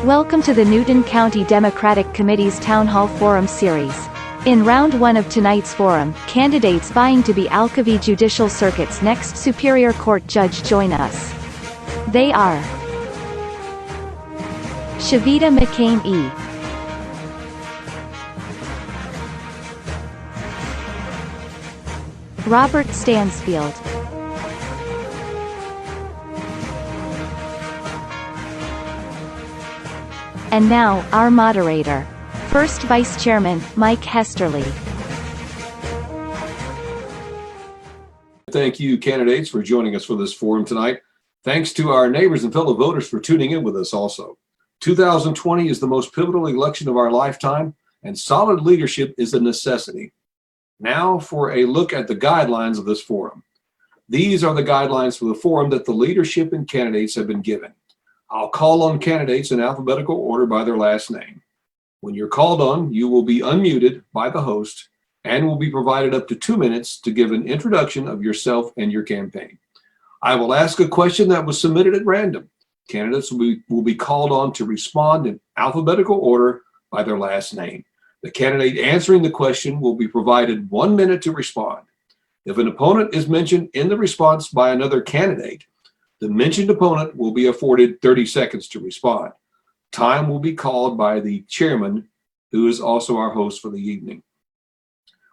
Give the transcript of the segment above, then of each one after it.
Welcome to the Newton County Democratic Committee's Town Hall Forum Series. In round one of tonight's forum, candidates vying to be Alcovy Judicial Circuit's next Superior Court judge join us. They are Cheveda McCamy, Robert Stansfield, and now, our moderator. First Vice Chairman, Mike Hesterly. Thank you, candidates, for joining us for this forum tonight. Thanks to our neighbors and fellow voters for tuning in with us also. 2020 is the most pivotal election of our lifetime, and solid leadership is a necessity. Now for a look at the guidelines of this forum. These are the guidelines for the forum that the leadership and candidates have been given. I'll call on candidates in alphabetical order by their last name. When you're called on, you will be unmuted by the host and will be provided up to 2 minutes to give an introduction of yourself and your campaign. I will ask a question that was submitted at random. Candidates will be called on to respond in alphabetical order by their last name. The candidate answering the question will be provided 1 minute to respond. If an opponent is mentioned in the response by another candidate, the mentioned opponent will be afforded 30 seconds to respond. Time will be called by the chairman, who is also our host for the evening.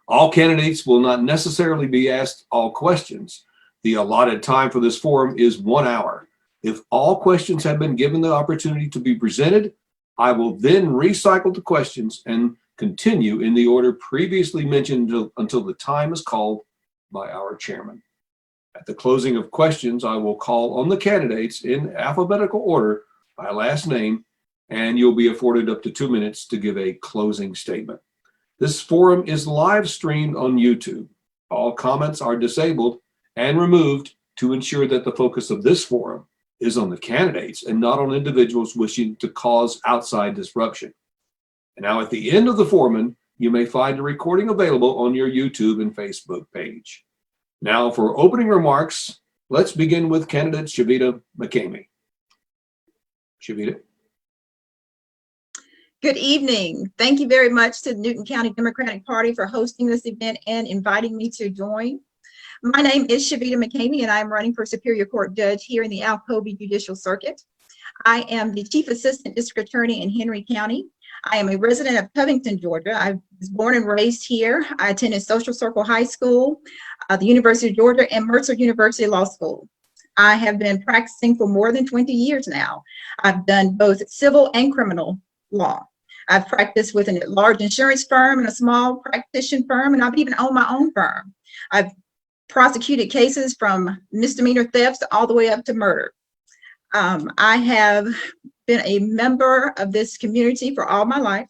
All candidates will not necessarily be asked all questions. The allotted time for this forum is 1 hour. If all questions have been given the opportunity to be presented, I will then recycle the questions and continue in the order previously mentioned until the time is called by our chairman. At the closing of questions, I will call on the candidates in alphabetical order by last name, and you'll be afforded up to 2 minutes to give a closing statement. This forum is live streamed on YouTube. All comments are disabled and removed to ensure that the focus of this forum is on the candidates and not on individuals wishing to cause outside disruption. And now at the end of the forum, you may find a recording available on your YouTube and Facebook page. Now for opening remarks, let's begin with candidate Cheveda McCamy. Cheveda. Good evening. Thank you very much to the Newton County Democratic Party for hosting this event and inviting me to join. My name is Cheveda McCamy, and I'm running for Superior Court Judge here in the Alcovy Judicial Circuit. I am the Chief Assistant District Attorney in Henry County. I am a resident of Covington, Georgia. I was born and raised here. I attended Social Circle High School, the University of Georgia, and Mercer University Law School. I have been practicing for more than 20 years now. I've done both civil and criminal law. I've practiced with a large insurance firm and a small practitioner firm, and I've even owned my own firm. I've prosecuted cases from misdemeanor thefts all the way up to murder. I have been a member of this community for all my life,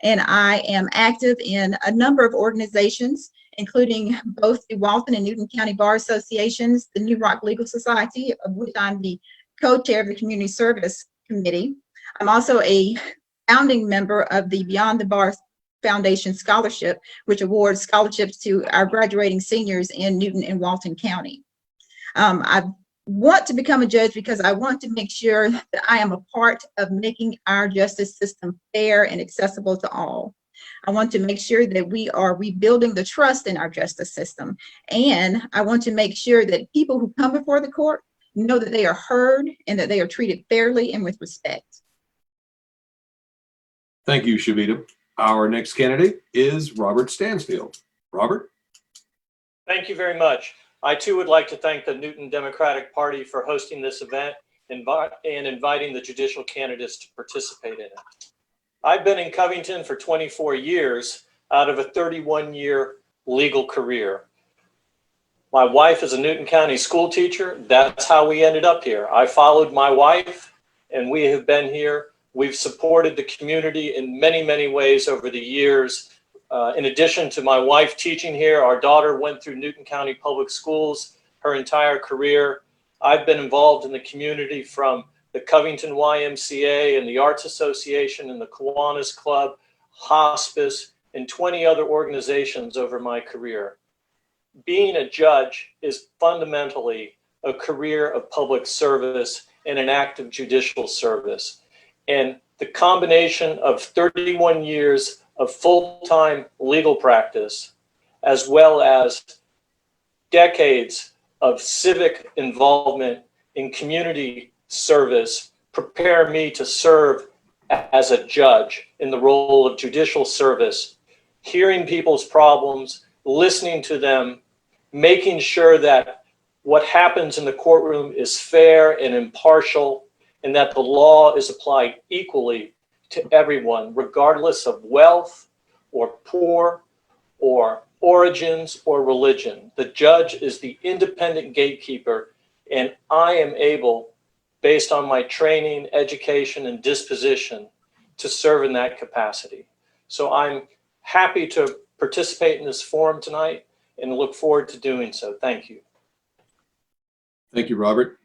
and I am active in a number of organizations, including both the Walton and Newton County Bar Associations, the New Rock Legal Society, of which I'm the co-chair of the Community Service Committee. I'm also a founding member of the Beyond the Bar Foundation Scholarship, which awards scholarships to our graduating seniors in Newton and Walton County. I want to become a judge because I want to make sure that I am a part of making our justice system fair and accessible to all. I want to make sure that we are rebuilding the trust in our justice system. And I want to make sure that people who come before the court know that they are heard and that they are treated fairly and with respect. Thank you, Cheveda. Our next candidate is Robert Stansfield. Robert? Thank you very much. I too would like to thank the Newton Democratic Party for hosting this event and inviting the judicial candidates to participate in it. I've been in Covington for 24 years out of a 31-year legal career. My wife is a Newton County school teacher. That's how we ended up here. I followed my wife, and we have been here. We've supported the community in many, many ways over the years. In addition to my wife teaching here, our daughter went through Newton County Public Schools her entire career. I've been involved in the community from the Covington YMCA and the Arts Association and the Kiwanis Club, hospice, and 20 other organizations over my career. Being a judge is fundamentally a career of public service and an act of judicial service. And the combination of 31 years of full-time legal practice, as well as decades of civic involvement in community service, prepare me to serve as a judge in the role of judicial service, hearing people's problems, listening to them, making sure that what happens in the courtroom is fair and impartial, and that the law is applied equally to everyone, regardless of wealth or poor or origins or religion. The judge is the independent gatekeeper, and I am able, based on my training, education, and disposition, to serve in that capacity. So I'm happy to participate in this forum tonight and look forward to doing so. Thank you. Thank you, Robert.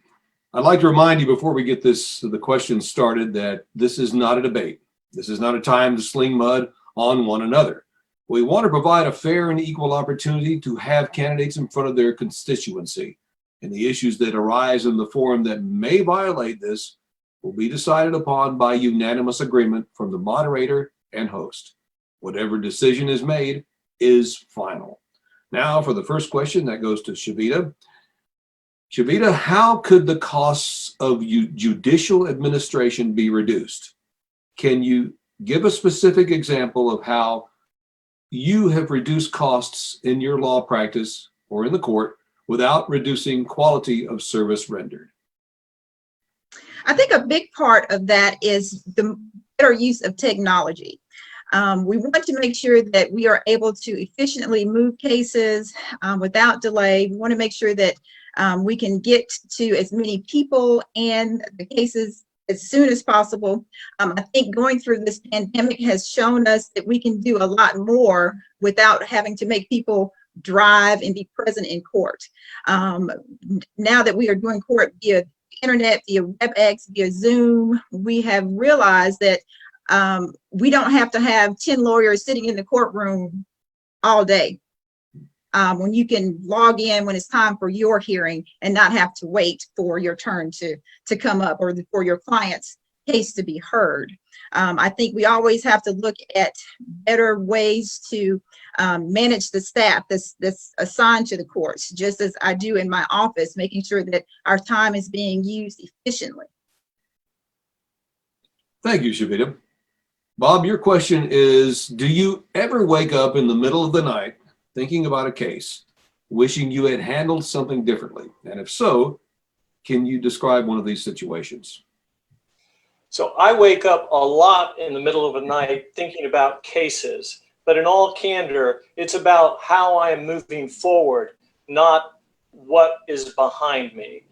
I'd like to remind you before we get the questions started that this is not a debate. This is not a time to sling mud on one another. We want to provide a fair and equal opportunity to have candidates in front of their constituency, and the issues that arise in the forum that may violate this will be decided upon by unanimous agreement from the moderator and host. Whatever decision is made is final. Now for the first question, that goes to Cheveda. Cheveda, how could the costs of judicial administration be reduced? Can you give a specific example of how you have reduced costs in your law practice or in the court without reducing quality of service rendered? I think a big part of that is the better use of technology. We want to make sure that we are able to efficiently move cases without delay. We want to make sure that we can get to as many people and the cases as soon as possible. I think going through this pandemic has shown us that we can do a lot more without having to make people drive and be present in court. Now that we are doing court via internet, via WebEx, via Zoom, we have realized that we don't have to have 10 lawyers sitting in the courtroom all day. When you can log in when it's time for your hearing and not have to wait for your turn to come up or for your client's case to be heard. I think we always have to look at better ways to manage the staff that's assigned to the courts, just as I do in my office, making sure that our time is being used efficiently. Thank you, Cheveda. Bob, your question is, do you ever wake up in the middle of the night thinking about a case, wishing you had handled something differently? And if so, can you describe one of these situations? So I wake up a lot in the middle of the night thinking about cases, but in all candor, it's about how I am moving forward, not what is behind me.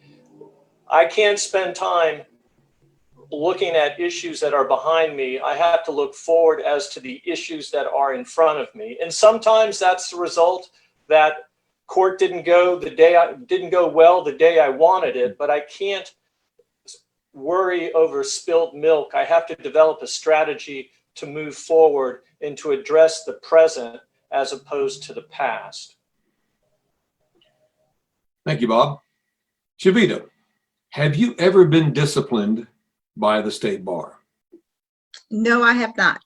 I can't spend time looking at issues that are behind me. I have to look forward as to the issues that are in front of me. And sometimes that's the result that court didn't go well the day I wanted it, but I can't worry over spilled milk. I have to develop a strategy to move forward and to address the present as opposed to the past. Thank you, Bob. Cheveda, have you ever been disciplined by the state bar? No, I have not.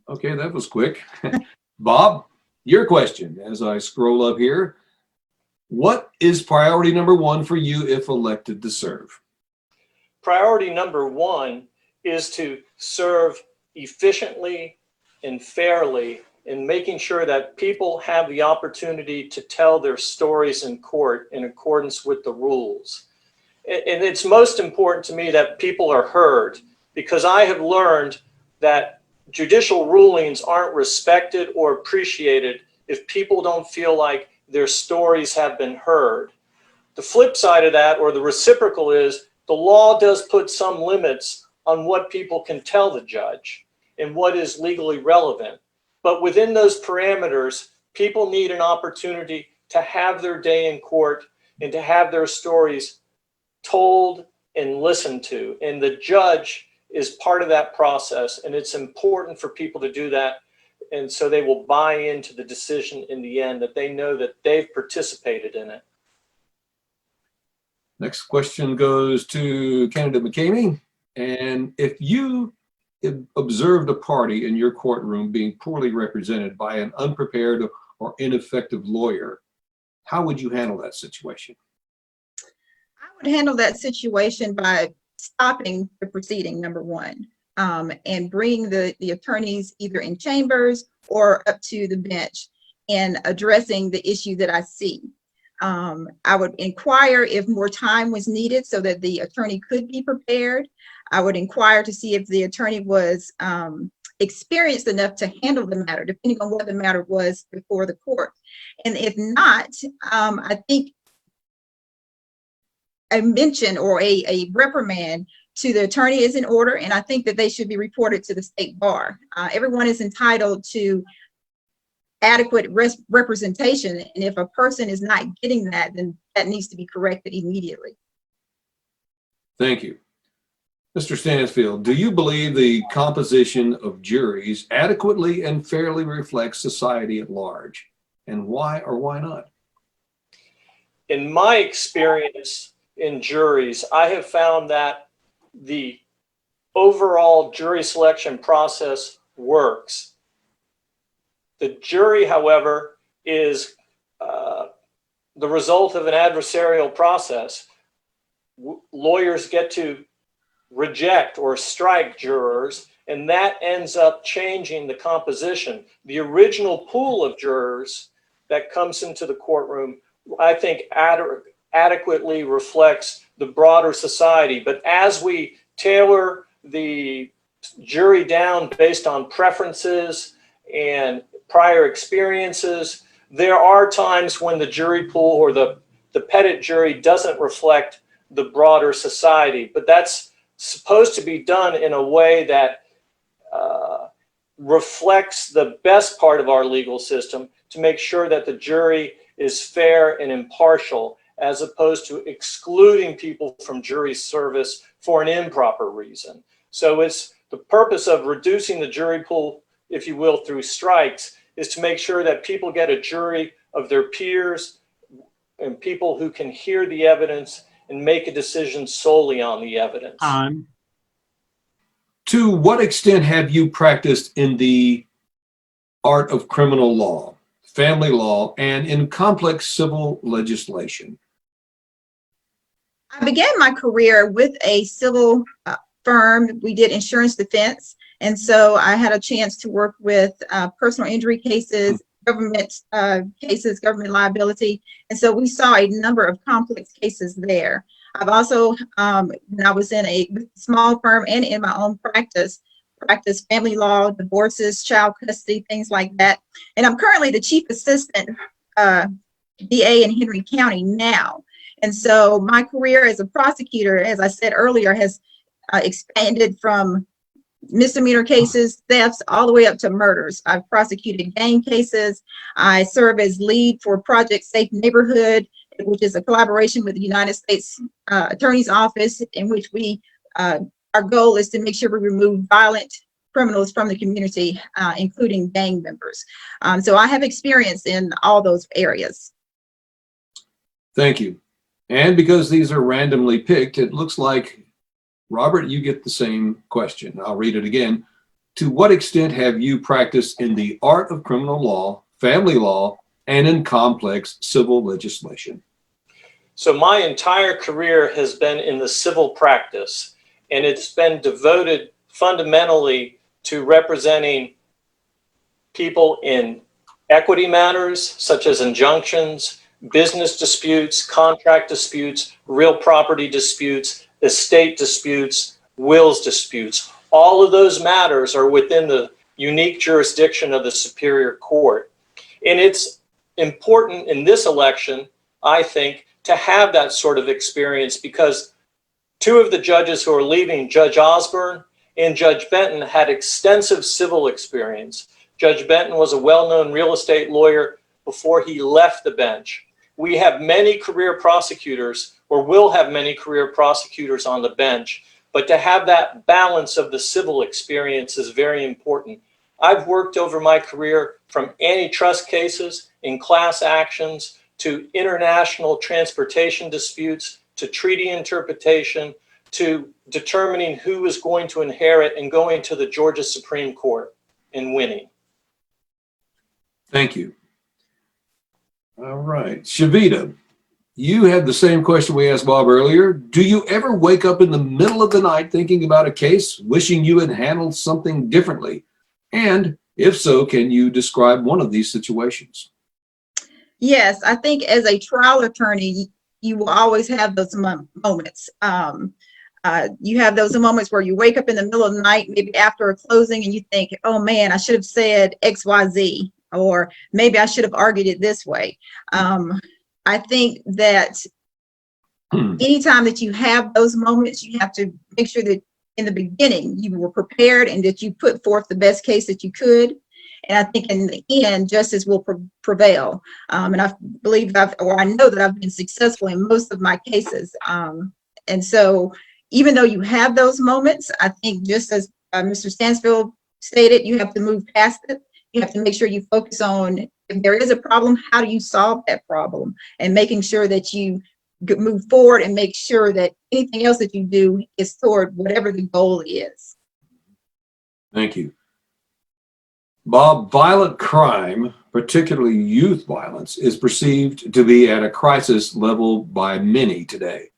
Okay, that was quick. Bob, your question as I scroll up here. What is priority number one for you if elected to serve? Priority number one is to serve efficiently and fairly in making sure that people have the opportunity to tell their stories in court in accordance with the rules. And it's most important to me that people are heard, because I have learned that judicial rulings aren't respected or appreciated if people don't feel like their stories have been heard. The flip side of that, or the reciprocal, is the law does put some limits on what people can tell the judge and what is legally relevant. But within those parameters, people need an opportunity to have their day in court and to have their stories told and listened to. And the judge is part of that process, and it's important for people to do that. And so they will buy into the decision in the end, that they know that they've participated in it. Next question goes to candidate McCamy. And if you observed a party in your courtroom being poorly represented by an unprepared or ineffective lawyer, how would you handle that situation? I would handle that situation by stopping the proceeding, number one, and bring the attorneys either in chambers or up to the bench and addressing the issue that I see. I would inquire if more time was needed so that the attorney could be prepared. I would inquire to see if the attorney was experienced enough to handle the matter, depending on what the matter was before the court. And if not, I think a mention or a reprimand to the attorney is in order, and I think that they should be reported to the state bar. Everyone is entitled to adequate representation, and if a person is not getting that, then that needs to be corrected immediately. Thank you. Mr. Stansfield, do you believe the composition of juries adequately and fairly reflects society at large? And why or why not? In my experience in juries, I have found that the overall jury selection process works. The jury, however, is the result of an adversarial process. Lawyers get to reject or strike jurors, and that ends up changing the composition. The original pool of jurors that comes into the courtroom, I think, adequately reflects the broader society. But as we tailor the jury down based on preferences and prior experiences, there are times when the jury pool or the petit jury doesn't reflect the broader society. But that's supposed to be done in a way that reflects the best part of our legal system, to make sure that the jury is fair and impartial, as opposed to excluding people from jury service for an improper reason. So it's the purpose of reducing the jury pool, if you will, through strikes, is to make sure that people get a jury of their peers and people who can hear the evidence and make a decision solely on the evidence. To what extent have you practiced in the art of criminal law, family law, and in complex civil legislation? I began my career with a civil firm. We did insurance defense. And so I had a chance to work with personal injury cases, government cases, government liability. And so we saw a number of complex cases there. I've also, when I was in a small firm and in my own practiced family law, divorces, child custody, things like that. And I'm currently the chief assistant DA in Henry County now. And so my career as a prosecutor, as I said earlier, has expanded from misdemeanor cases, thefts, all the way up to murders. I've prosecuted gang cases. I serve as lead for Project Safe Neighborhood, which is a collaboration with the United States Attorney's Office, in which we, our goal is to make sure we remove violent criminals from the community, including gang members. So I have experience in all those areas. Thank you. And because these are randomly picked, it looks like, Robert, you get the same question. I'll read it again. To what extent have you practiced in the art of criminal law, family law, and in complex civil legislation? So my entire career has been in the civil practice, and it's been devoted fundamentally to representing people in equity matters, such as injunctions, business disputes, contract disputes, real property disputes, estate disputes, wills disputes. All of those matters are within the unique jurisdiction of the Superior Court. And it's important in this election, I think, to have that sort of experience, because two of the judges who are leaving, Judge Osborne and Judge Benton, had extensive civil experience. Judge Benton was a well-known real estate lawyer before he left the bench. We have many career prosecutors, or will have many career prosecutors on the bench, but to have that balance of the civil experience is very important. I've worked over my career from antitrust cases in class actions to international transportation disputes to treaty interpretation to determining who is going to inherit and going to the Georgia Supreme Court and winning. Thank you. All right. Cheveda, you had the same question we asked Bob earlier. Do you ever wake up in the middle of the night thinking about a case, wishing you had handled something differently? And if so, can you describe one of these situations? Yes, I think as a trial attorney, you will always have those moments. You have those moments where you wake up in the middle of the night, maybe after a closing, and you think, oh man, I should have said XYZ, or maybe I should have argued it this way. I think that anytime that you have those moments, you have to make sure that in the beginning you were prepared and that you put forth the best case that you could. And I think in the end, justice will prevail. And I believe I know that I've been successful in most of my cases. And so even though you have those moments, I think just as Mr. Stansfield stated, you have to move past it. You have to make sure you focus on, if there is a problem, how do you solve that problem? And making sure that you move forward and make sure that anything else that you do is toward whatever the goal is. Thank you. Bob, violent crime, particularly youth violence, is perceived to be at a crisis level by many today.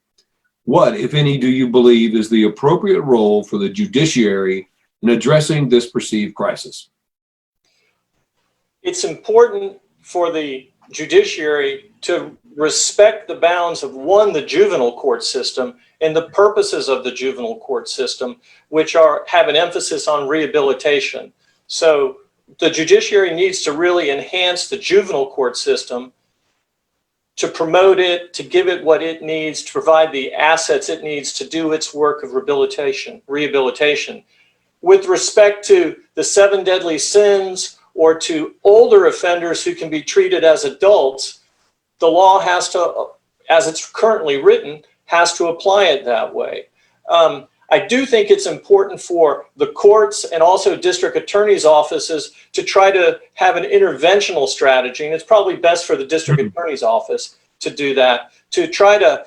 What, if any, do you believe is the appropriate role for the judiciary in addressing this perceived crisis? It's important for the judiciary to respect the bounds of, one, the juvenile court system and the purposes of the juvenile court system, which have an emphasis on rehabilitation. So the judiciary needs to really enhance the juvenile court system to promote it, to give it what it needs, to provide the assets it needs to do its work of rehabilitation. With respect to the 7 deadly sins or to older offenders who can be treated as adults, the law has to, as it's currently written, has to apply it that way. I do think it's important for the courts and also district attorneys' offices to try to have an interventional strategy, and it's probably best for the district attorney's office to do that, to try to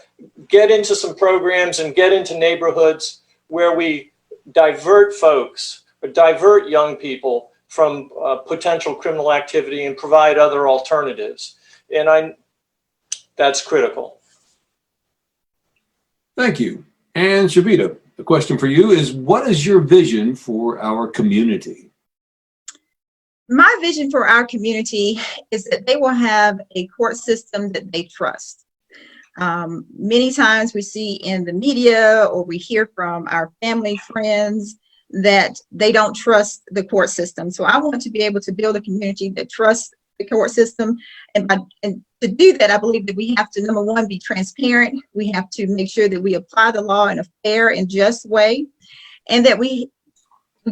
get into some programs and get into neighborhoods where we divert folks or divert young people from potential criminal activity and provide other alternatives. And that's critical. Thank you. And Cheveda, the question for you is, what is your vision for our community? My vision for our community is that they will have a court system that they trust. Many times we see in the media or we hear from our family, friends, that they don't trust the court system. So I want to be able to build a community that trusts the court system. And to do that, I believe that we have to, number one, be transparent. We have to make sure that we apply the law in a fair and just way, and that we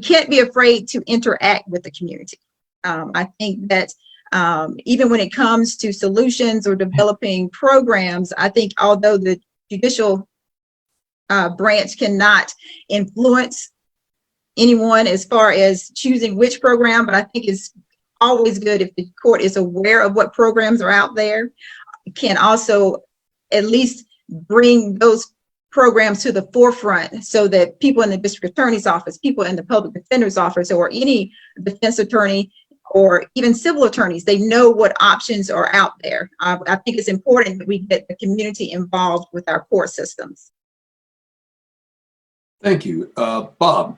can't be afraid to interact with the community. I think that even when it comes to solutions or developing programs, I think although the judicial branch cannot influence anyone as far as choosing which program, but I think it's always good if the court is aware of what programs are out there, can also at least bring those programs to the forefront so that people in the district attorney's office, people in the public defender's office, or any defense attorney, or even civil attorneys, they know what options are out there. I think it's important that we get the community involved with our court systems. Thank you. Bob,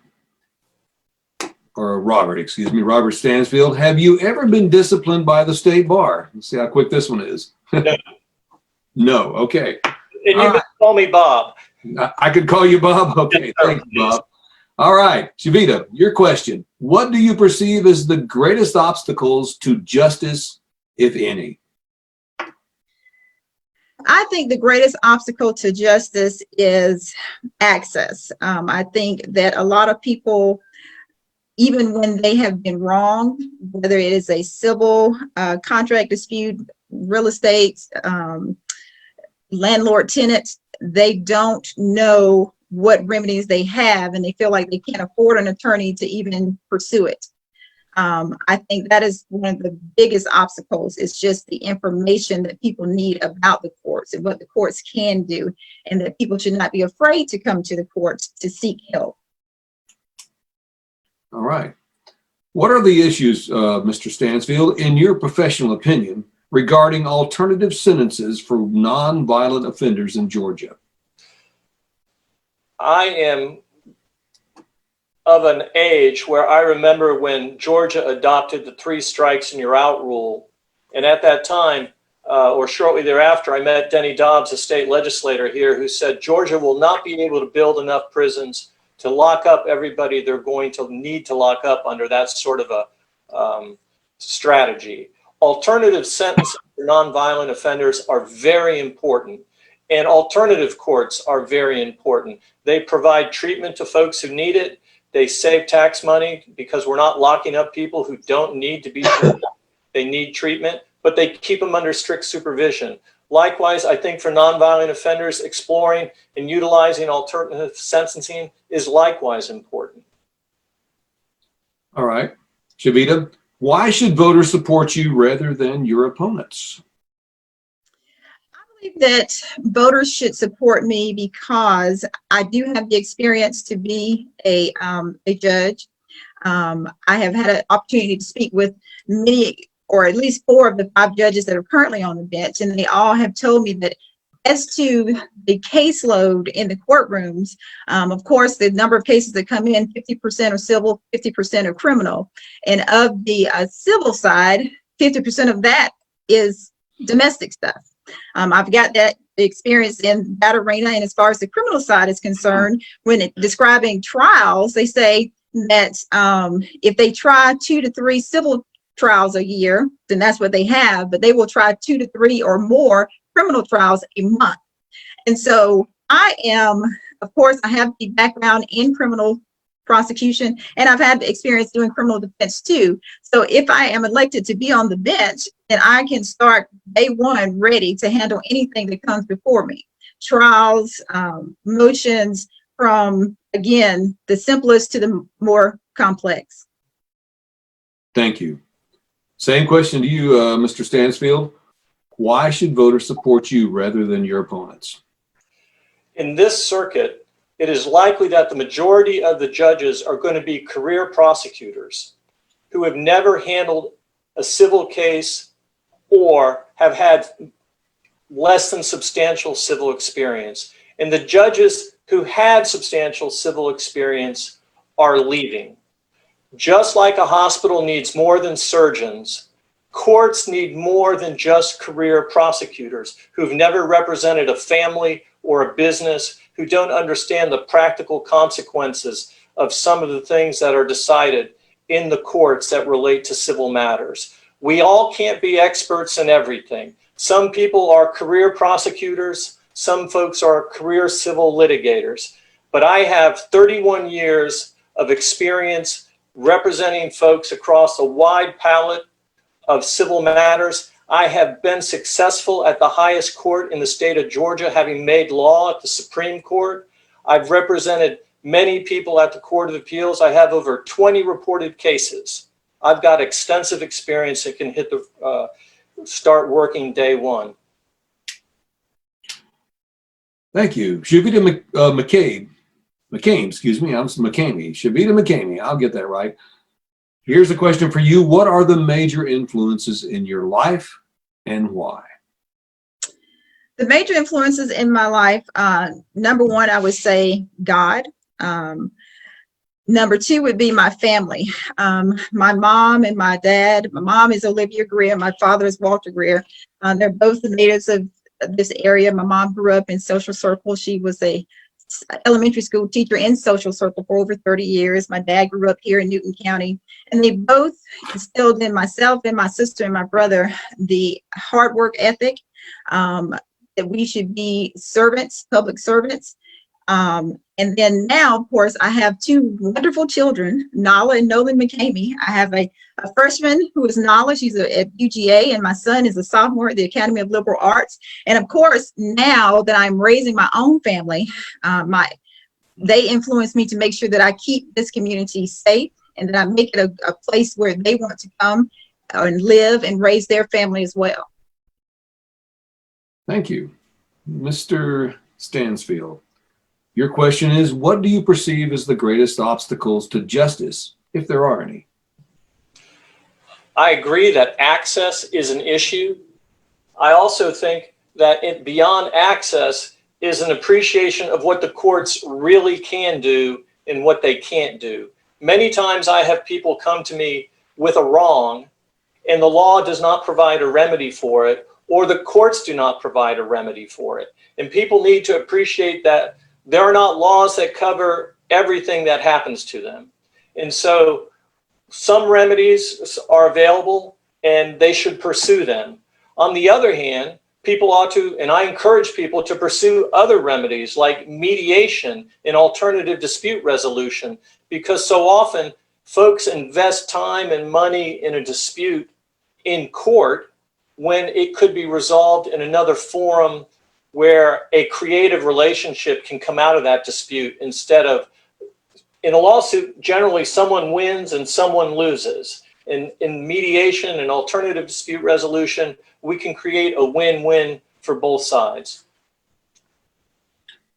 or Robert, excuse me, Robert Stansfield, have you ever been disciplined by the state bar? Let's see how quick this one is. No. No, okay. And you can call me Bob. I could call you Bob? Okay, thank you, Bob. All right, Cheveda, your question. What do you perceive as the greatest obstacles to justice, if any? I think the greatest obstacle to justice is access. I think that a lot of people, even when they have been wrong, whether it is a civil contract dispute, real estate, landlord-tenant, they don't know what remedies they have, and they feel like they can't afford an attorney to even pursue it. I think that is one of the biggest obstacles. It's just the information that people need about the courts and what the courts can do, and that people should not be afraid to come to the courts to seek help. All right. What are the issues, Mr. Stansfield, in your professional opinion, regarding alternative sentences for nonviolent offenders in Georgia? I am of an age where I remember when Georgia adopted the 3 strikes and you're out rule. And at that time, or shortly thereafter, I met Denny Dobbs, a state legislator here, who said Georgia will not be able to build enough prisons to lock up everybody they're going to need to lock up under that sort of a strategy. Alternative sentences for nonviolent offenders are very important, and alternative courts are very important. They provide treatment to folks who need it. They save tax money because we're not locking up people who don't need to be treated. They need treatment, but they keep them under strict supervision. Likewise, I think for nonviolent offenders, exploring and utilizing alternative sentencing is likewise important. All right. Cheveda, why should voters support you rather than your opponents? I believe that voters should support me because I do have the experience to be a judge. I have had an opportunity to speak with many, or at least 4 of the 5 judges that are currently on the bench, and they all have told me that as to the caseload in the courtrooms, of course, the number of cases that come in, 50% are civil, 50% are criminal. And of the civil side, 50% of that is domestic stuff. I've got that experience in that arena. And as far as the criminal side is concerned, when describing trials, they say that if they try 2 to 3 civil trials a year, then that's what they have, but they will try 2 to 3 or more criminal trials a month. And so I am, of course, I have the background in criminal prosecution, and I've had the experience doing criminal defense too. So if I am elected to be on the bench, then I can start day one ready to handle anything that comes before me. Trials, motions, from, again, the simplest to the more complex. Thank you. Same question to you, Mr. Stansfield. Why should voters support you rather than your opponents? In this circuit, it is likely that the majority of the judges are going to be career prosecutors who have never handled a civil case or have had less than substantial civil experience. And the judges who had substantial civil experience are leaving. Just like a hospital needs more than surgeons, courts need more than just career prosecutors who've never represented a family or a business, who don't understand the practical consequences of some of the things that are decided in the courts that relate to civil matters. We all can't be experts in everything. Some people are career prosecutors, some folks are career civil litigators, but I have 31 years of experience representing folks across a wide palette of civil matters. I have been successful at the highest court in the state of Georgia, having made law at the Supreme Court. I've represented many people at the Court of Appeals. I have over 20 reported cases. I've got extensive experience that can hit the start working day one. Thank you. Cheveda McCamy, excuse me, I'm McCamy. Cheveda McCamy, I'll get that right. Here's a question for you. What are the major influences in your life and why? The major influences in my life, number one, I would say God. Number two would be my family. My mom and my dad. My mom is Olivia Greer. My father is Walter Greer. They're both the natives of this area. My mom grew up in Social Circle. She was a elementary school teacher in Social Circle for over 30 years. My dad grew up here in Newton County, and they both instilled in myself and my sister and my brother the hard work ethic, that we should be servants, public servants. And then now, of course, I have 2 wonderful children, Nala and Nolan McCamy. I have a freshman who is Nala. She's at UGA, and my son is a sophomore at the Academy of Liberal Arts. And of course, now that I'm raising my own family, they influence me to make sure that I keep this community safe and that I make it a place where they want to come and live and raise their family as well. Thank you. Mr. Stansfield, your question is, what do you perceive as the greatest obstacles to justice, if there are any? I agree that access is an issue. I also think that beyond access is an appreciation of what the courts really can do and what they can't do. Many times I have people come to me with a wrong and the law does not provide a remedy for it, or the courts do not provide a remedy for it. And people need to appreciate that there are not laws that cover everything that happens to them. And so some remedies are available and they should pursue them. On the other hand, people ought to, and I encourage people to pursue other remedies like mediation and alternative dispute resolution, because so often folks invest time and money in a dispute in court when it could be resolved in another forum where a creative relationship can come out of that dispute, instead of, in a lawsuit, generally someone wins and someone loses. In mediation and alternative dispute resolution, we can create a win-win for both sides.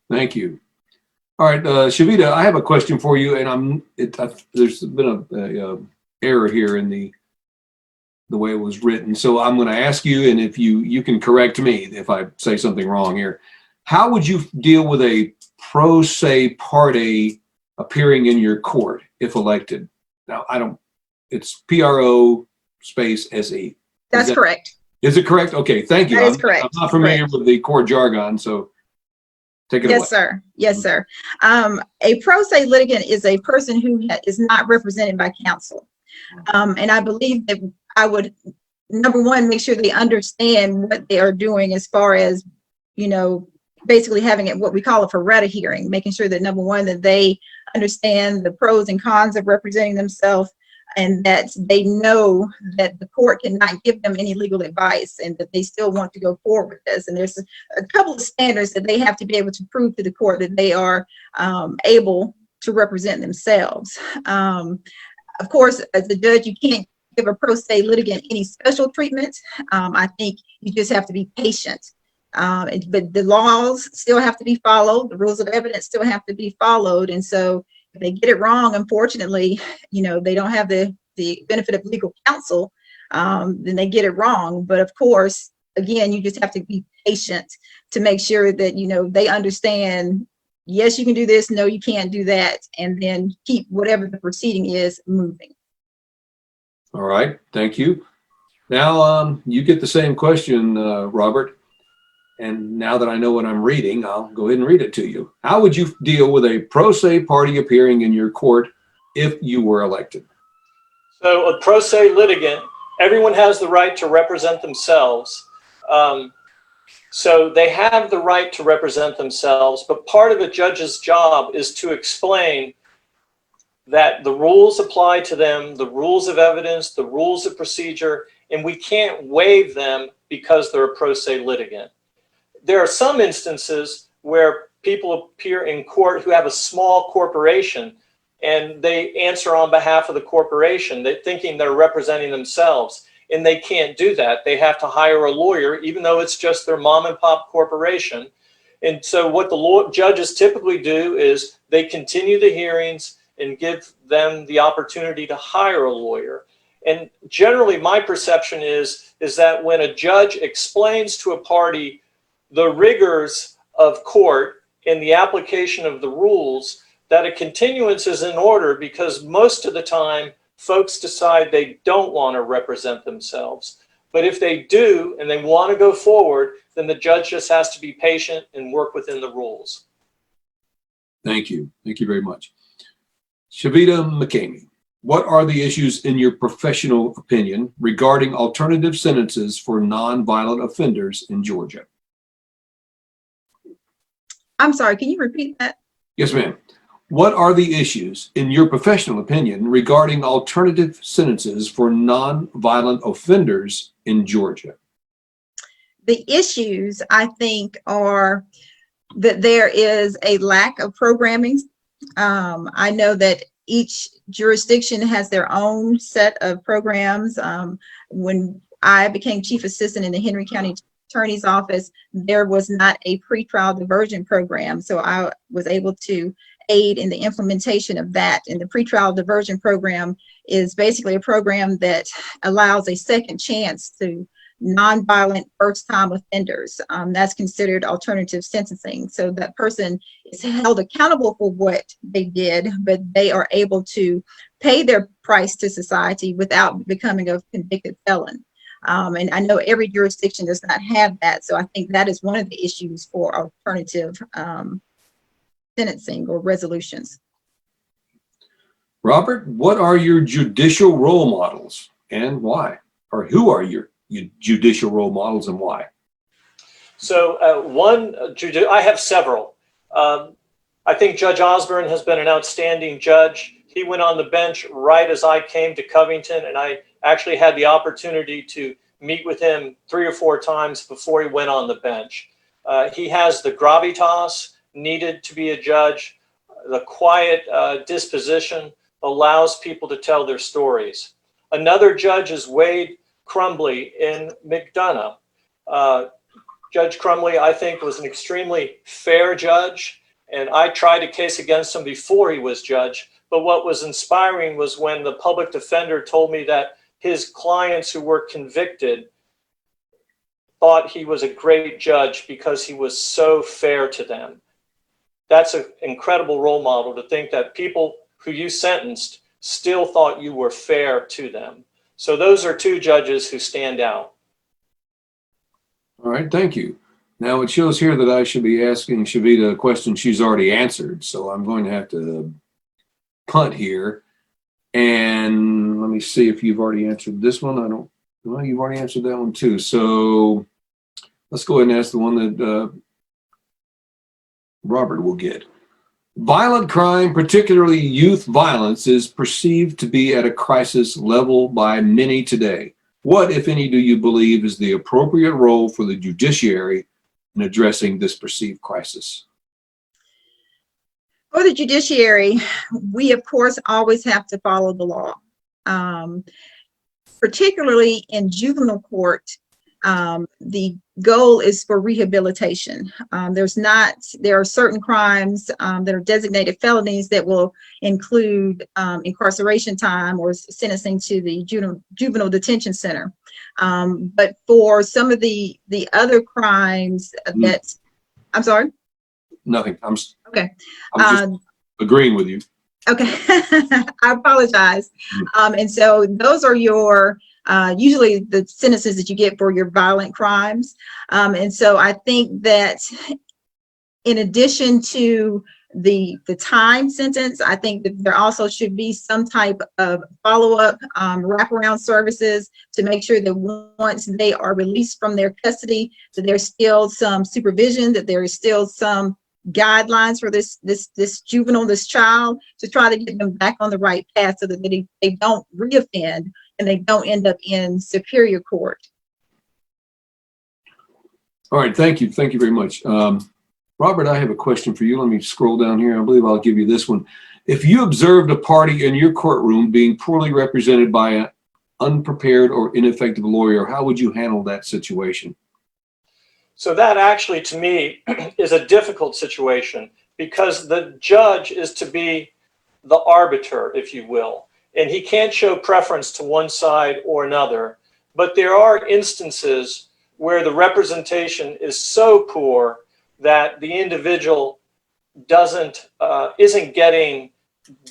Thank you. All right, Cheveda, I have a question for you, and there's been a error here in the way it was written. So I'm going to ask you, and if you can correct me if I say something wrong here. How would you deal with a pro se parte appearing in your court if elected? Now, it's PRO space SE. That's correct. Is it correct? Okay, thank you. That is correct. I'm not familiar with the court jargon, so take it away. Yes, sir. Yes, sir. A pro se litigant is a person who is not represented by counsel. And I believe that I would, number one, make sure they understand what they are doing as far as, basically having what we call a Cheveda hearing, making sure that, number one, that they understand the pros and cons of representing themselves, and that they know that the court cannot give them any legal advice, and that they still want to go forward with this. And there's a couple of standards that they have to be able to prove to the court that they are able to represent themselves. Of course, as a judge, you can't give a pro se litigant any special treatment. I think you just have to be patient. But the laws still have to be followed. The rules of evidence still have to be followed. And so if they get it wrong, unfortunately, they don't have the benefit of legal counsel, then they get it wrong. But of course, again, you just have to be patient to make sure that, they understand, yes, you can do this. No, you can't do that. And then keep whatever the proceeding is moving. All right. Thank you. Now, you get the same question, Robert. And now that I know what I'm reading, I'll go ahead and read it to you. How would you deal with a pro se party appearing in your court if you were elected? So a pro se litigant, everyone has the right to represent themselves. So they have the right to represent themselves, but part of a judge's job is to explain that the rules apply to them, the rules of evidence, the rules of procedure, and we can't waive them because they're a pro se litigant. There are some instances where people appear in court who have a small corporation and they answer on behalf of the corporation, they're thinking they're representing themselves, and they can't do that. They have to hire a lawyer, even though it's just their mom and pop corporation. And so what the judges typically do is they continue the hearings and give them the opportunity to hire a lawyer. And generally my perception is that when a judge explains to a party the rigors of court and the application of the rules, that a continuance is in order, because most of the time folks decide they don't want to represent themselves. But if they do and they want to go forward, then the judge just has to be patient and work within the rules. Thank you. Thank you very much. Cheveda McCamy, what are the issues in your professional opinion regarding alternative sentences for nonviolent offenders in Georgia? I'm sorry, can you repeat that? Yes, ma'am. What are the issues, in your professional opinion, regarding alternative sentences for nonviolent offenders in Georgia? The issues, I think, are that there is a lack of programming. I know that each jurisdiction has their own set of programs. When I became chief assistant in the Henry County Attorney's Office, there was not a pretrial diversion program. So I was able to aid in the implementation of that. And the pretrial diversion program is basically a program that allows a second chance to nonviolent first-time offenders. That's considered alternative sentencing. So that person is held accountable for what they did, but they are able to pay their price to society without becoming a convicted felon. And I know every jurisdiction does not have that. So I think that is one of the issues for alternative sentencing or resolutions. Robert, what are your judicial role models and why? Or who are your judicial role models and why? So I have several. I think Judge Osborne has been an outstanding judge. He went on the bench right as I came to Covington, and I actually had the opportunity to meet with him 3 or 4 times before he went on the bench. He has the gravitas needed to be a judge. The quiet disposition allows people to tell their stories. Another judge is Wade Crumbly in McDonough. Judge Crumbly, I think, was an extremely fair judge, and I tried a case against him before he was judge. But what was inspiring was when the public defender told me that his clients who were convicted thought he was a great judge because he was so fair to them. That's an incredible role model, to think that people who you sentenced still thought you were fair to them. So those are 2 judges who stand out. All right, thank you. Now it shows here that I should be asking Cheveda a question she's already answered, so I'm going to have to punt here. And let me see if you've already answered this one. Well, you've already answered that one too. So let's go ahead and ask the one that Robert will get. Violent crime, particularly youth violence, is perceived to be at a crisis level by many today. What, if any, do you believe is the appropriate role for the judiciary in addressing this perceived crisis? For the judiciary, we, of course, always have to follow the law. Particularly in juvenile court, the goal is for rehabilitation. There are certain crimes that are designated felonies that will include incarceration time or sentencing to the juvenile detention center. But for some of the other crimes that, I'm sorry? Nothing. I'm just agreeing with you. Okay, I apologize. And so those are your usually the sentences that you get for your violent crimes. And so I think that in addition to the time sentence, I think that there also should be some type of follow-up wraparound services to make sure that once they are released from their custody, that there's still some supervision, that there is still some guidelines for this juvenile, this child, to try to get them back on the right path so that they don't reoffend and they don't end up in superior court. All right, thank you. Thank you very much. Robert, I have a question for you. Let me scroll down here. I believe I'll give you this one. If you observed a party in your courtroom being poorly represented by an unprepared or ineffective lawyer, how would you handle that situation? So that actually, to me, is a difficult situation, because the judge is to be the arbiter, if you will, and he can't show preference to one side or another. But there are instances where the representation is so poor that the individual isn't getting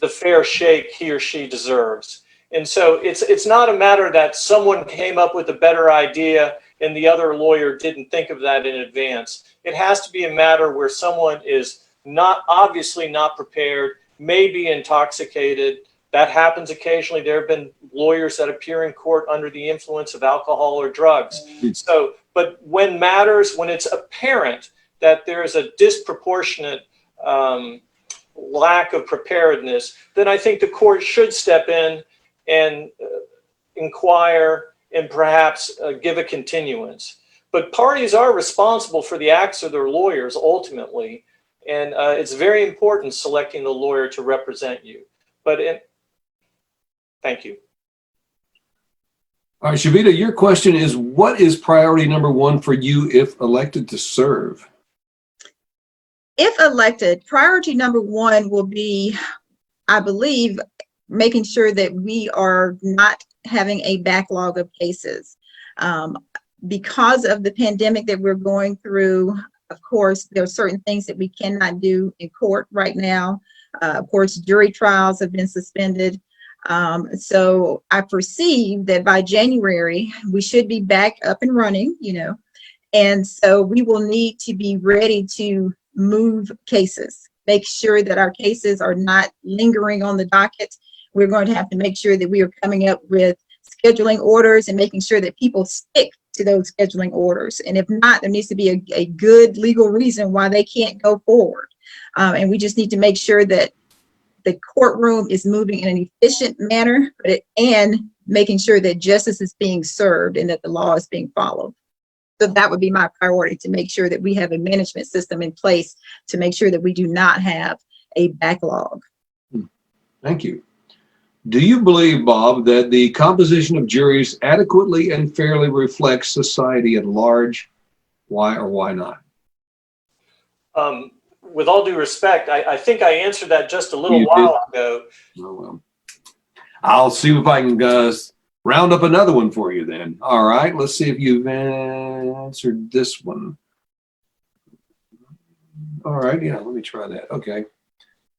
the fair shake he or she deserves. And so it's not a matter that someone came up with a better idea and the other lawyer didn't think of that in advance. It has to be a matter where someone is obviously not prepared, may be intoxicated. That happens occasionally. There have been lawyers that appear in court under the influence of alcohol or drugs. So, but when it's apparent that there is a disproportionate lack of preparedness, then I think the court should step in and inquire and perhaps give a continuance. But parties are responsible for the acts of their lawyers ultimately, and it's very important selecting the lawyer to represent you. Thank you. All right, Cheveda, your question is, what is priority number one for you if elected to serve? If elected, priority number one will be, I believe, making sure that we are not having a backlog of cases. Because of the pandemic that we're going through, of course, there are certain things that we cannot do in court right now. Of course, jury trials have been suspended. So I perceive that by January, we should be back up and running, and so we will need to be ready to move cases, make sure that our cases are not lingering on the docket. We're going to have to make sure that we are coming up with scheduling orders and making sure that people stick to those scheduling orders. And if not, there needs to be a good legal reason why they can't go forward. And we just need to make sure that the courtroom is moving in an efficient manner, and making sure that justice is being served and that the law is being followed. So that would be my priority, to make sure that we have a management system in place to make sure that we do not have a backlog. Thank you. Do you believe, Bob, that the composition of juries adequately and fairly reflects society at large? Why or why not? With all due respect, I think I answered that just a little while ago. Oh, well. I'll see if I can round up another one for you then. All right, let's see if you've answered this one. All right, yeah, let me try that. Okay.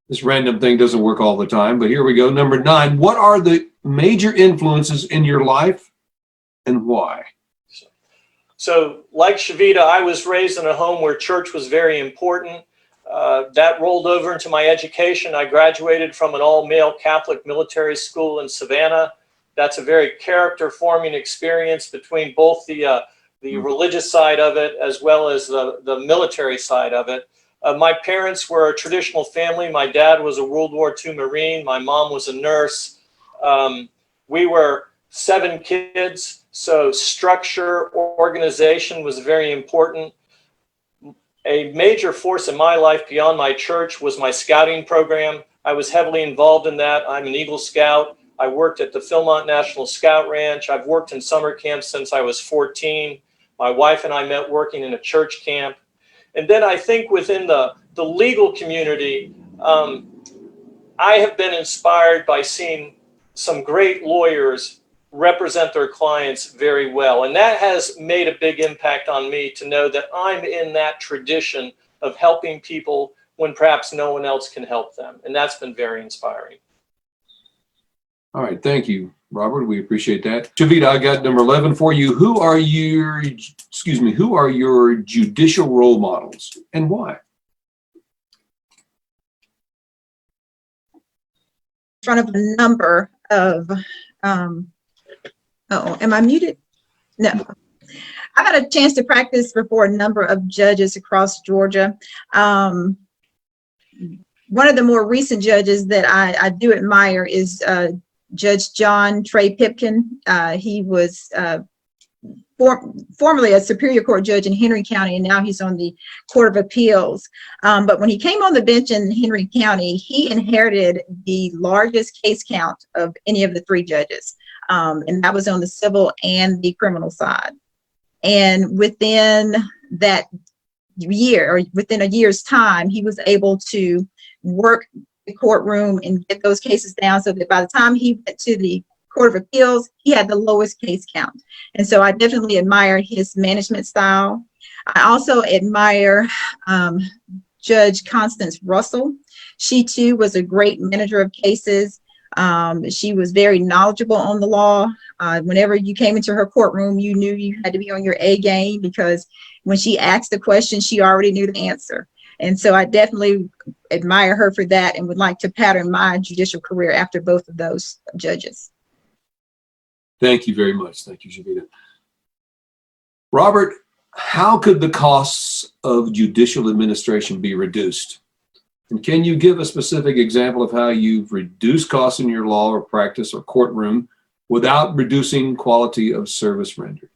This random thing doesn't work all the time, but here we go. Number 9, what are the major influences in your life and why? So like Cheveda, I was raised in a home where church was very important. That rolled over into my education. I graduated from an all-male Catholic military school in Savannah. That's a very character-forming experience between both the religious side of it as well as the military side of it. My parents were a traditional family. My dad was a World War II Marine. My mom was a nurse. We were 7 kids, so structure, organization was very important. A major force in my life beyond my church was my scouting program. I was heavily involved in that. I'm an Eagle Scout. I worked at the Philmont National Scout Ranch. I've worked in summer camps since I was 14. My wife and I met working in a church camp. And then I think within the legal community, I have been inspired by seeing some great lawyers represent their clients very well. And that has made a big impact on me to know that I'm in that tradition of helping people when perhaps no one else can help them. And that's been very inspiring. All right, thank you, Robert. We appreciate that. Cheveda, I got number 11 for you. Who are your judicial role models and why? In front of a number of, am I muted? No. I got a chance to practice before a number of judges across Georgia. One of the more recent judges that I do admire is Judge John Trey Pipkin. He was formerly a Superior Court judge in Henry County, and now he's on the Court of Appeals. But when he came on the bench in Henry County, he inherited the largest case count of any of the 3 judges. And that was on the civil and the criminal side. And within that year, or within a year's time, he was able to work the courtroom and get those cases down so that by the time he went to the Court of Appeals, he had the lowest case count. And so I definitely admire his management style. I also admire Judge Constance Russell. She too was a great manager of cases. She was very knowledgeable on the law. Whenever you came into her courtroom, you knew you had to be on your A game, because when she asked the question, she already knew the answer. And so I definitely admire her for that and would like to pattern my judicial career after both of those judges. Thank you very much. Thank you, Cheveda. Robert, how could the costs of judicial administration be reduced? And can you give a specific example of how you've reduced costs in your law or practice or courtroom without reducing quality of service rendered?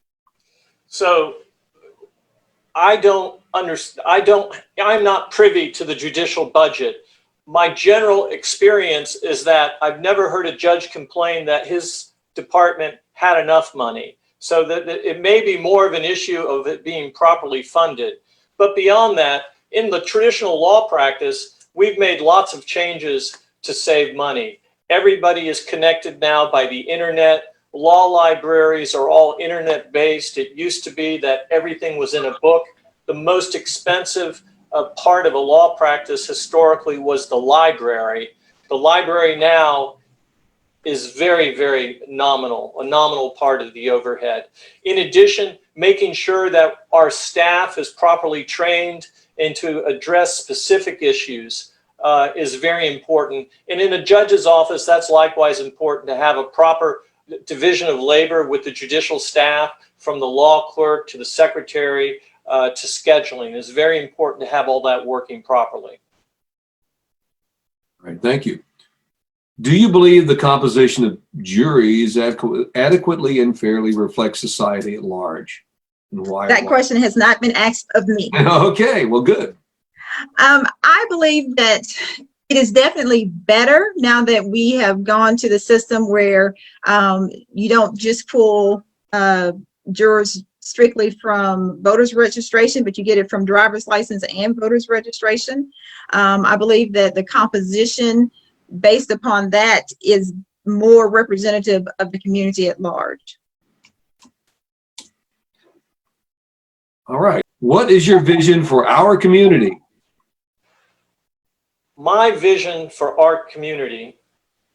So I'm not privy to the judicial budget. my general experience is that I've never heard a judge complain that his department had enough money. So that it may be more of an issue of it being properly funded. But beyond that, in the traditional law practice, we've made lots of changes to save money. Everybody is connected now by the internet. Law libraries are all internet based. It used to be that everything was in a book. The most expensive part of a law practice historically was the library. The library now is very, very nominal, a nominal part of the overhead. In addition, making sure that our staff is properly trained and to address specific issues is very important. And in a judge's office, that's likewise important to have a proper division of labor with the judicial staff, from the law clerk to the secretary to scheduling. It's very important to have all that working properly. All right, thank you. Do you believe the composition of juries adequately and fairly reflects society at large? And why? That question has not been asked of me. Okay, well, good. I believe that it is definitely better now that we have gone to the system where you don't just pull jurors strictly from voters registration, but you get it from driver's license and voters registration. I believe that the composition based upon that is more representative of the community at large. All right. What is your vision for our community? My vision for our community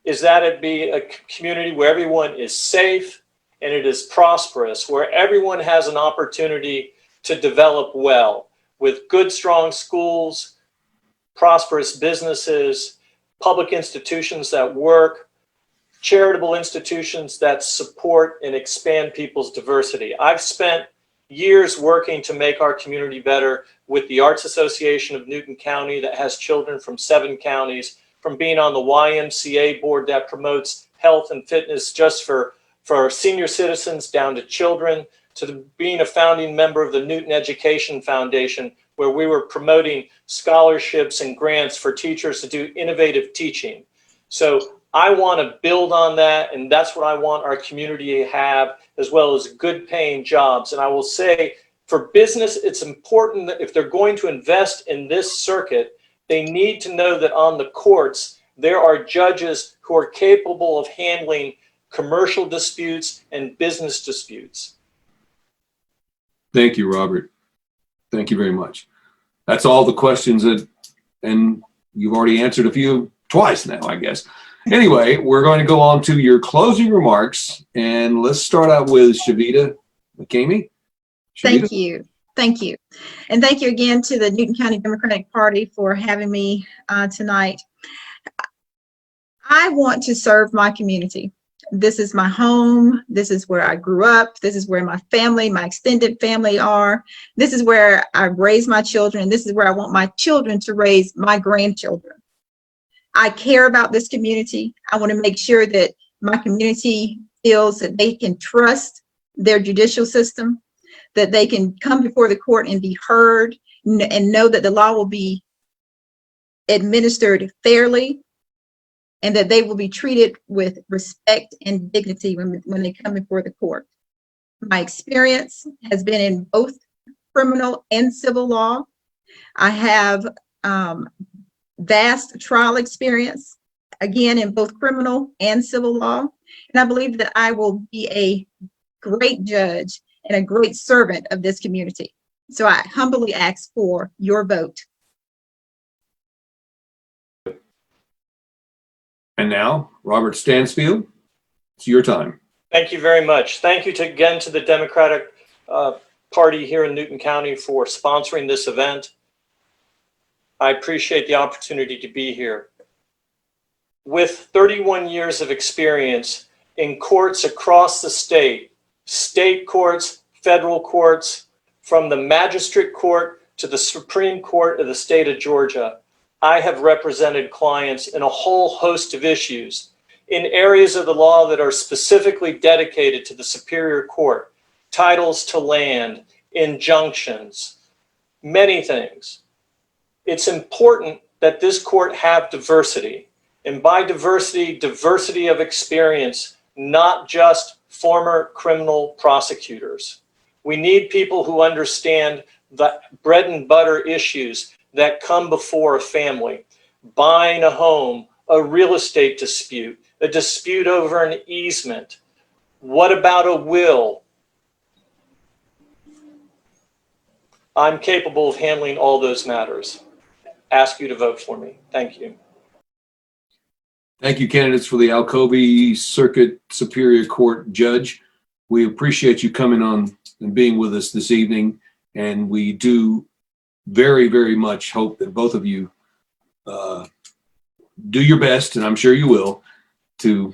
is that it be a community where everyone is safe and it is prosperous, where everyone has an opportunity to develop well, with good, strong schools, prosperous businesses, public institutions that work, charitable institutions that support and expand people's diversity. I've spent years working to make our community better with the Arts Association of Newton County that has children from 7 counties, from being on the YMCA board that promotes health and fitness just for senior citizens down to children, to being a founding member of the Newton Education Foundation, where we were promoting scholarships and grants for teachers to do innovative teaching. So I want to build on that, and that's what I want our community to have, as well as good paying jobs. And I will say, for business, it's important that if they're going to invest in this circuit, they need to know that on the courts, there are judges who are capable of handling commercial disputes and business disputes. Thank you, Robert. Thank you very much. That's all the questions and you've already answered a few twice now, I guess. Anyway, we're going to go on to your closing remarks, and let's start out with Cheveda McCamy. Thank you. Thank you. And thank you again to the Newton County Democratic Party for having me tonight. I want to serve my community. This is my home. This is where I grew up. This is where my family, my extended family are. This is where I raise my children. This is where I want my children to raise my grandchildren. I care about this community. I want to make sure that my community feels that they can trust their judicial system, that they can come before the court and be heard, and know that the law will be administered fairly, and that they will be treated with respect and dignity when they come before the court. My experience has been in both criminal and civil law. I have vast trial experience, again, in both criminal and civil law. And I believe that I will be a great judge and a great servant of this community. So I humbly ask for your vote. And now, Robert Stansfield, it's your time. Thank you very much. Thank you again to the Democratic Party here in Newton County for sponsoring this event. I appreciate the opportunity to be here. With 31 years of experience in courts across the state courts, federal courts, from the magistrate court to the Supreme Court of the state of Georgia, I have represented clients in a whole host of issues in areas of the law that are specifically dedicated to the Superior Court, titles to land, injunctions, many things. It's important that this court have diversity. And by diversity, diversity of experience, not just former criminal prosecutors. We need people who understand the bread and butter issues that come before a family. Buying a home, a real estate dispute, a dispute over an easement. What about a will? I'm capable of handling all those matters. Ask you to vote for me. Thank you. Thank you, candidates for the Alcovy Circuit Superior Court Judge. We appreciate you coming on and being with us this evening, and we do very, very much hope that both of you do your best, and I'm sure you will, to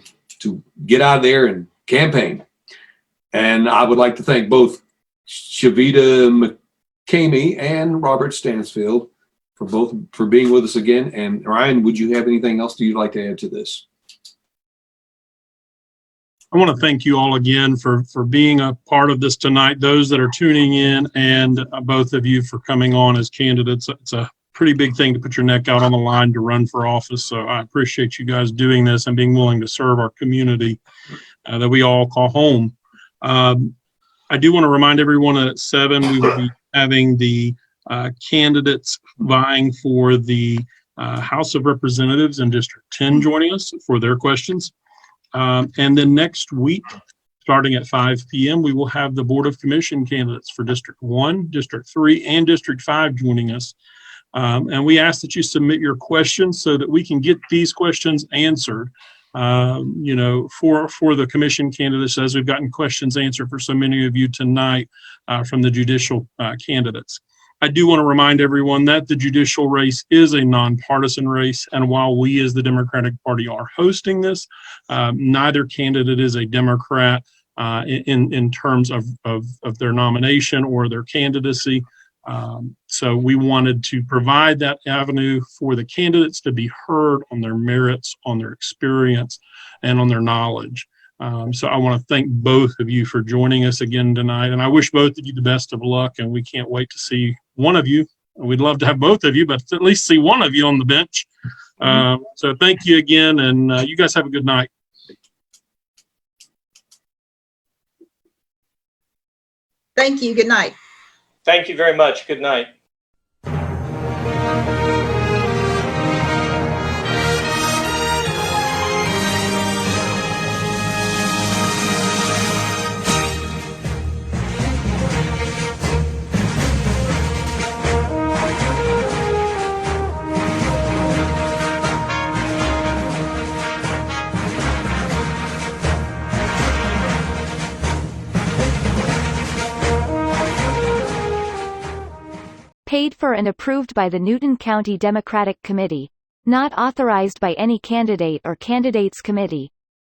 get out there and campaign. And I would like to thank both Cheveda McCamy and Robert Stansfield for being with us again. And Ryan, would you have anything else that you'd like to add to this? I want to thank you all again for being a part of this tonight, those that are tuning in, and both of you for coming on as candidates. It's a pretty big thing to put your neck out on the line to run for office. So I appreciate you guys doing this and being willing to serve our community that we all call home. I do want to remind everyone that at 7 we will be having the candidates vying for the House of Representatives in District 10 joining us for their questions. And then next week, starting at 5 p.m., we will have the Board of Commission candidates for District 1, District 3, and District 5 joining us. And we ask that you submit your questions so that we can get these questions answered, for the commission candidates, as we've gotten questions answered for so many of you tonight from the judicial candidates. I do want to remind everyone that the judicial race is a nonpartisan race, and while we as the Democratic Party are hosting this, neither candidate is a Democrat in terms of their nomination or their candidacy. So we wanted to provide that avenue for the candidates to be heard on their merits, on their experience, and on their knowledge. So I want to thank both of you for joining us again tonight, and I wish both of you the best of luck, and we can't wait to see one of you. We'd love to have both of you, but at least see one of you on the bench. So thank you again, and you guys have a good night. Thank you. Good night. Thank you very much. Good night. Paid for and approved by the Newton County Democratic Committee. Not authorized by any candidate or candidates committee.